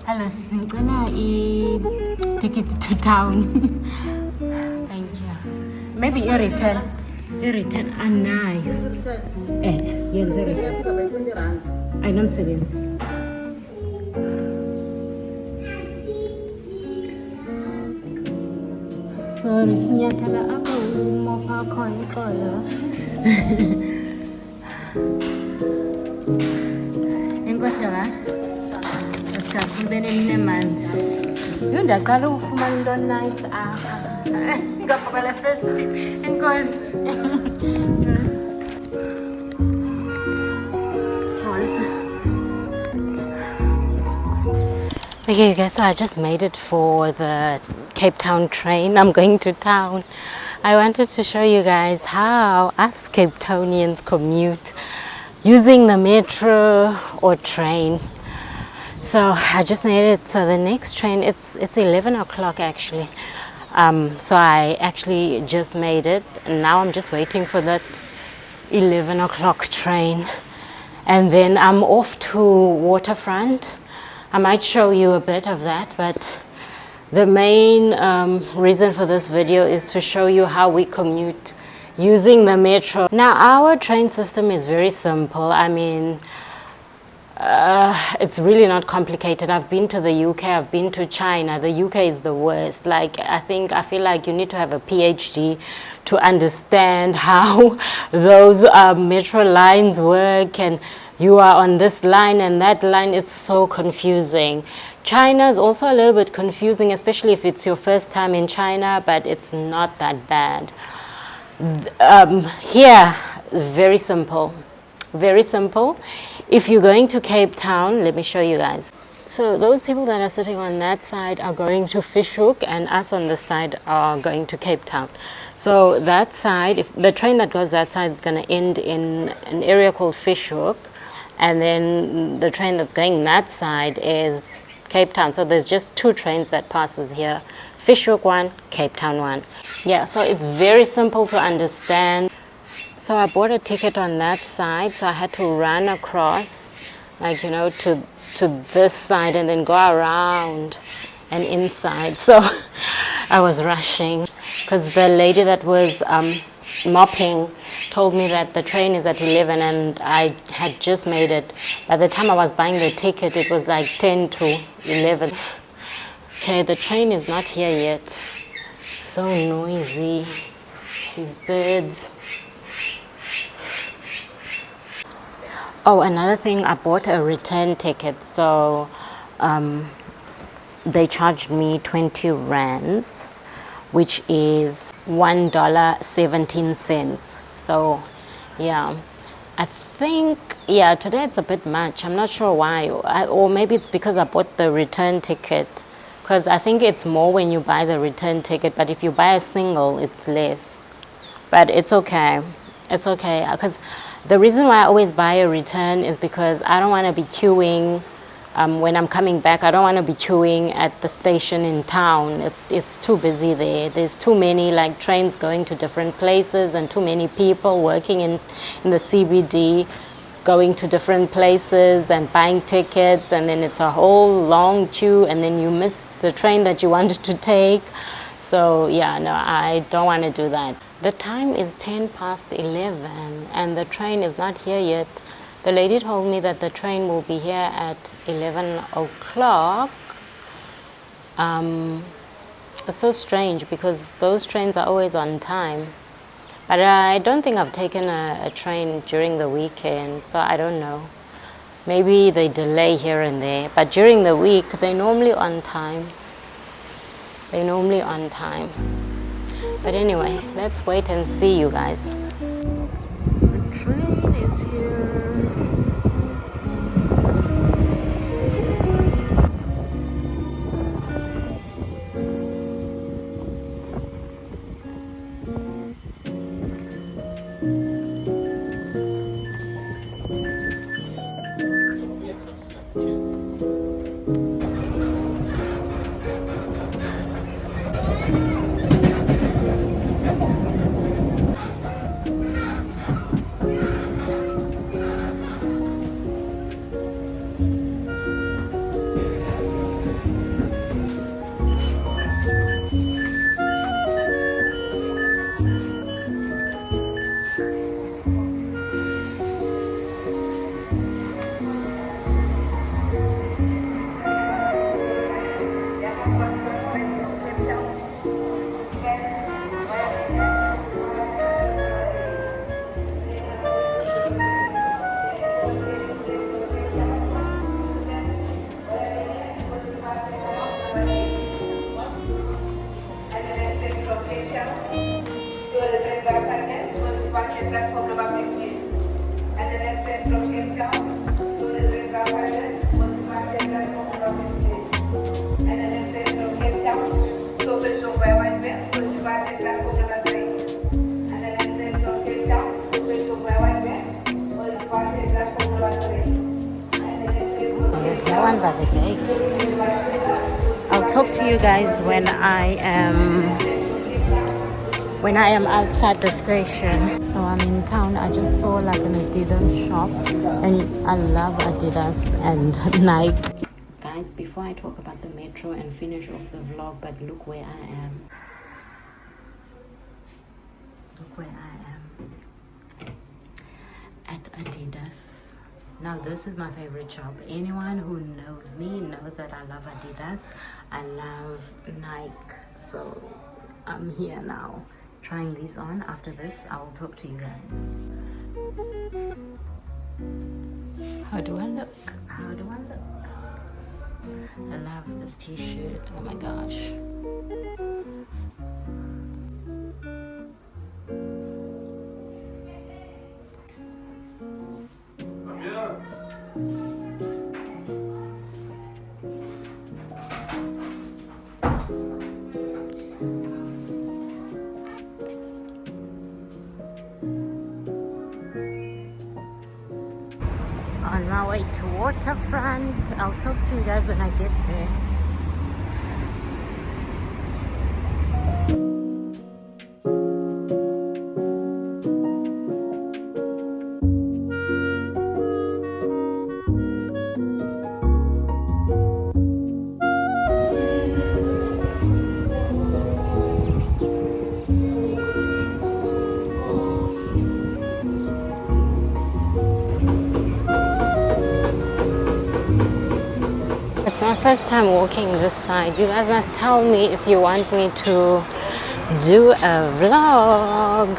Hello, singcela ticket to town. Thank you. Maybe a return. A return anayo. Yenze return. Ayinamsebenzi. Sorry, sinyathela apho umopha khona ixolo. Enkosi yaba. Asikhulubene ninemanzi. Yho ndiyaqala ukufumana into nice apha. Ngapha first. Enkosi. Okay guys, so I just made it for the Cape Town train. I'm going to town. I wanted to show you guys how us Cape Townians commute using the metro or train. So I just made it. So the next train, it's 11 o'clock actually. So I actually just made it, and now I'm just waiting for that 11 o'clock train. And then I'm off to Waterfront. I might show you a bit of that, but the main reason for this video is to show you how we commute using the metro. Now our train system is very simple. I mean, it's really not complicated. I've been to the UK, I've been to China. The UK is the worst. Like, I feel like you need to have a PhD to understand how those metro lines work, and you are on this line and that line. It's so confusing. China is also a little bit confusing, especially if it's your first time in China, but it's not that bad. Here, very simple. Very simple. If you're going to Cape Town, let me show you guys. So those people that are sitting on that side are going to Fishhook, and us on this side are going to Cape Town. So that side, if the train that goes that side is going to end in an area called Fishhook, and then the train that's going that side is Cape Town. So there's just two trains that passes here, Fishhook one, Cape Town one. Yeah, so it's very simple to understand. So I bought a ticket on that side, so I had to run across, like, you know, to this side and then go around and inside. So I was rushing because the lady that was mopping told me that the train is at 11 and I had just made it. By the time I was buying the ticket, it was like 10 to 11. Okay, the train is not here yet. So noisy, these birds. Oh, another thing, I bought a return ticket, so they charged me 20 rands, which is $1.17. So yeah, I think, yeah, today it's a bit much. I'm not sure why, or maybe it's because I bought the return ticket, because I think it's more when you buy the return ticket, but if you buy a single, it's less. But it's okay. It's okay, because the reason why I always buy a return is because I don't want to be queuing when I'm coming back. I don't want to be queuing at the station in town. It's too busy there. There's too many like trains going to different places and too many people working in the CBD going to different places and buying tickets, and then it's a whole long queue, and then you miss the train that you wanted to take. So yeah, no, I don't want to do that. The time is 10 past 11 and the train is not here yet. The lady told me that the train will be here at 11 o'clock. It's so strange because those trains are always on time. But I don't think I've taken a train during the weekend, so I don't know. Maybe they delay here and there, but during the week, they're normally on time. They're normally on time. But anyway, let's wait and see, you guys. The train is here. one by the gate. I'll talk to you guys when I am outside the station. So I'm in town. I just saw like an Adidas shop, and I love Adidas and Nike. Guys, before I talk about the metro and finish off the vlog, but look where I am. Look where I am. At Adidas. Now this is my favorite shop. Anyone who knows me knows that I love Adidas. I love Nike. So I'm here now trying these on. After this, I will talk to you guys. How do I look? How do I look? I love this t-shirt. Oh my gosh. On my way to Waterfront. I'll talk to you guys when I get there. It's my first time walking this side. You guys must tell me if you want me to do a vlog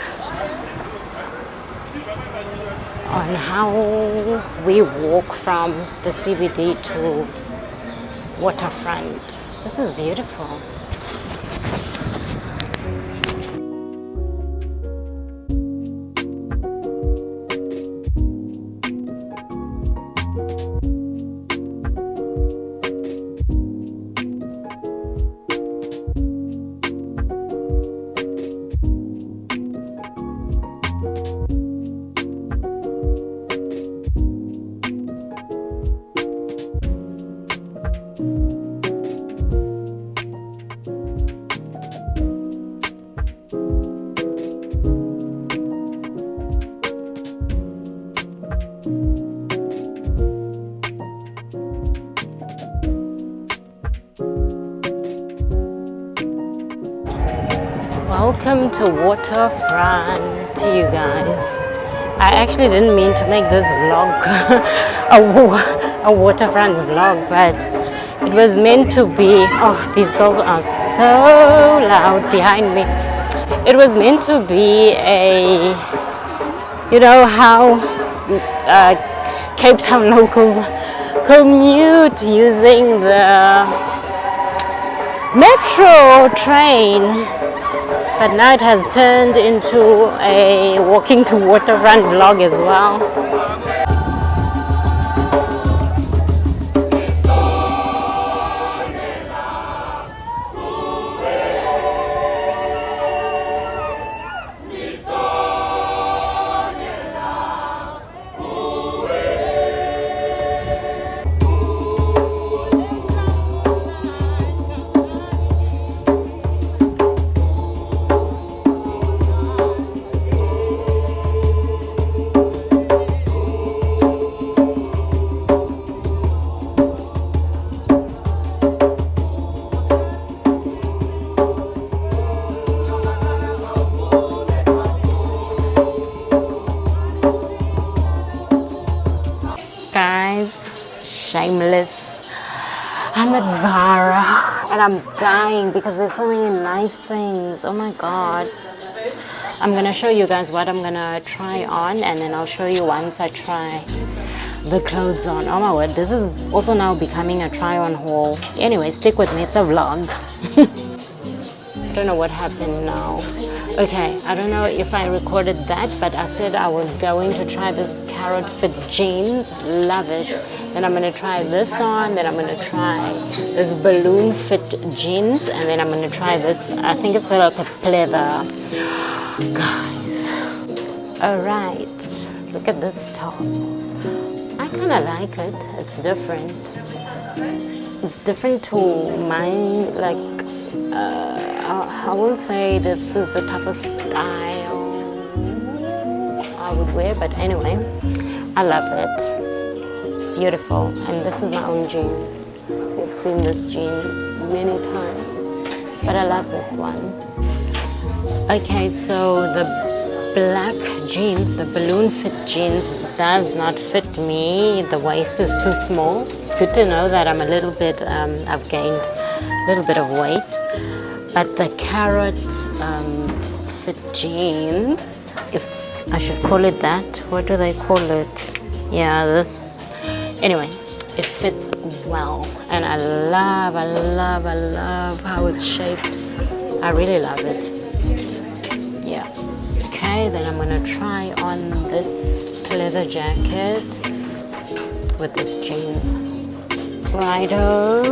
on how we walk from the CBD to Waterfront. This is beautiful. Welcome to Waterfront, you guys. I actually didn't mean to make this vlog a waterfront vlog, but it was meant to be. Oh, these girls are so loud behind me. It was meant to be a, you know how Cape Town locals commute using the metro train. But now it has turned into a walking to Waterfront vlog as well. Shameless. I'm at Zara and I'm dying because there's so many nice things. Oh my god. I'm gonna show you guys what I'm gonna try on, and then I'll show you once I try the clothes on. Oh my word, this is also now becoming a try on haul. Anyway, stick with me, it's a vlog. I don't know what happened now. Okay, I don't know if I recorded that, but I said I was going to try this carrot fit jeans. Love it. Then I'm going to try this on. Then I'm going to try this balloon fit jeans. And then I'm going to try this. I think it's like a pleather. Guys. Alright. Look at this top. I kind of like it. It's different. It's different to mine. Like I won't say this is the type of style I would wear, but anyway, I love it. Beautiful. And this is my own jeans. You've seen this jeans many times, but I love this one. Okay, so the black jeans, the balloon fit jeans, does not fit me. The waist is too small. It's good to know that I'm a little bit, I've gained a little bit of weight. But the carrot fit jeans, if I should call it that, what do they call it? Yeah, this, anyway, it fits well. And I love how it's shaped. I really love it. Yeah. Okay, then I'm gonna try on this leather jacket with this jeans. Righto.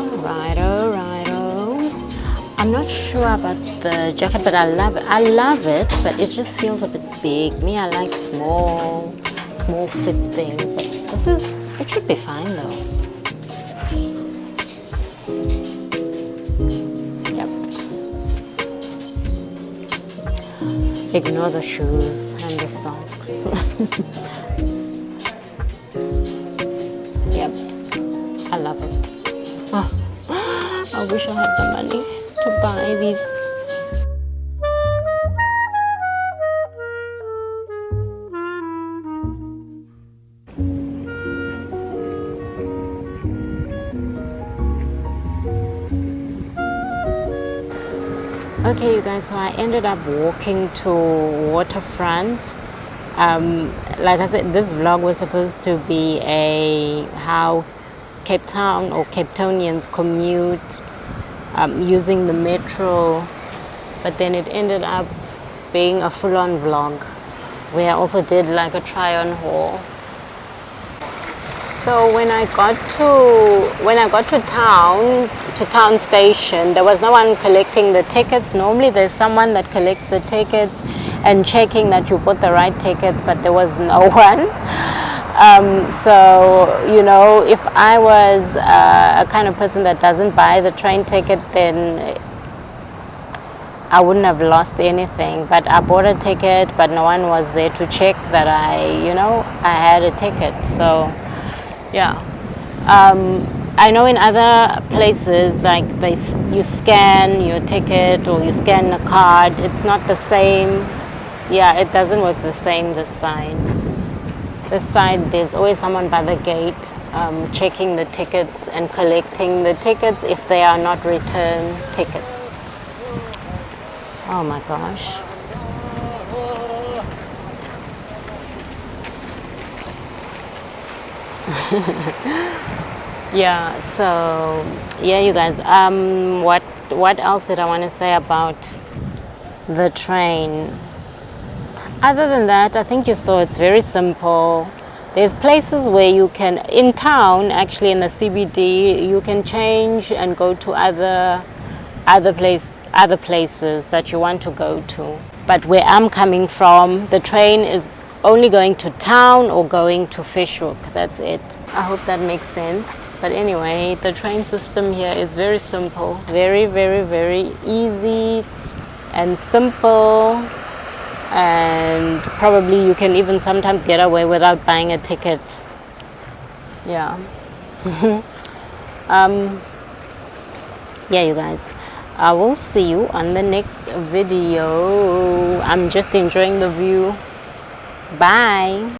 I'm not sure about the jacket, but I love it, but it just feels a bit big. Me, I like small fit things, but it should be fine though. Ignore the shoes and the socks. Yep, I love it. Oh, I wish I had the money to buy these. Okay, you guys, so I ended up walking to waterfront. Like I said, this vlog was supposed to be how Cape Town or Cape Townians commute using the metro, but then it ended up being a full-on vlog where I also did like a try-on haul. So when I got to town station, there was no one collecting the tickets. Normally there's someone that collects the tickets and checking that you bought the right tickets, but there was no one. So, you know, if I was a kind of person that doesn't buy the train ticket, then I wouldn't have lost anything. But I bought a ticket, but no one was there to check that I had a ticket. So yeah, I know in other places, like you scan your ticket or you scan a card, it's not the same. Yeah, it doesn't work the same this side. This side, there's always someone by the gate checking the tickets and collecting the tickets if they are not return tickets. Oh my gosh. Yeah, so yeah, you guys, what else did I want to say about the train? Other than that, I think you saw it's very simple. There's places where you can, in town, actually in the CBD, you can change and go to other places that you want to go to. But where I'm coming from, the train is only going to town or going to Fishhook. That's it. I hope that makes sense. But anyway, the train system here is very simple, very easy and simple, and probably you can even sometimes get away without buying a ticket. Yeah. Yeah, you guys, I will see you on the next video. I'm just enjoying the view. Bye.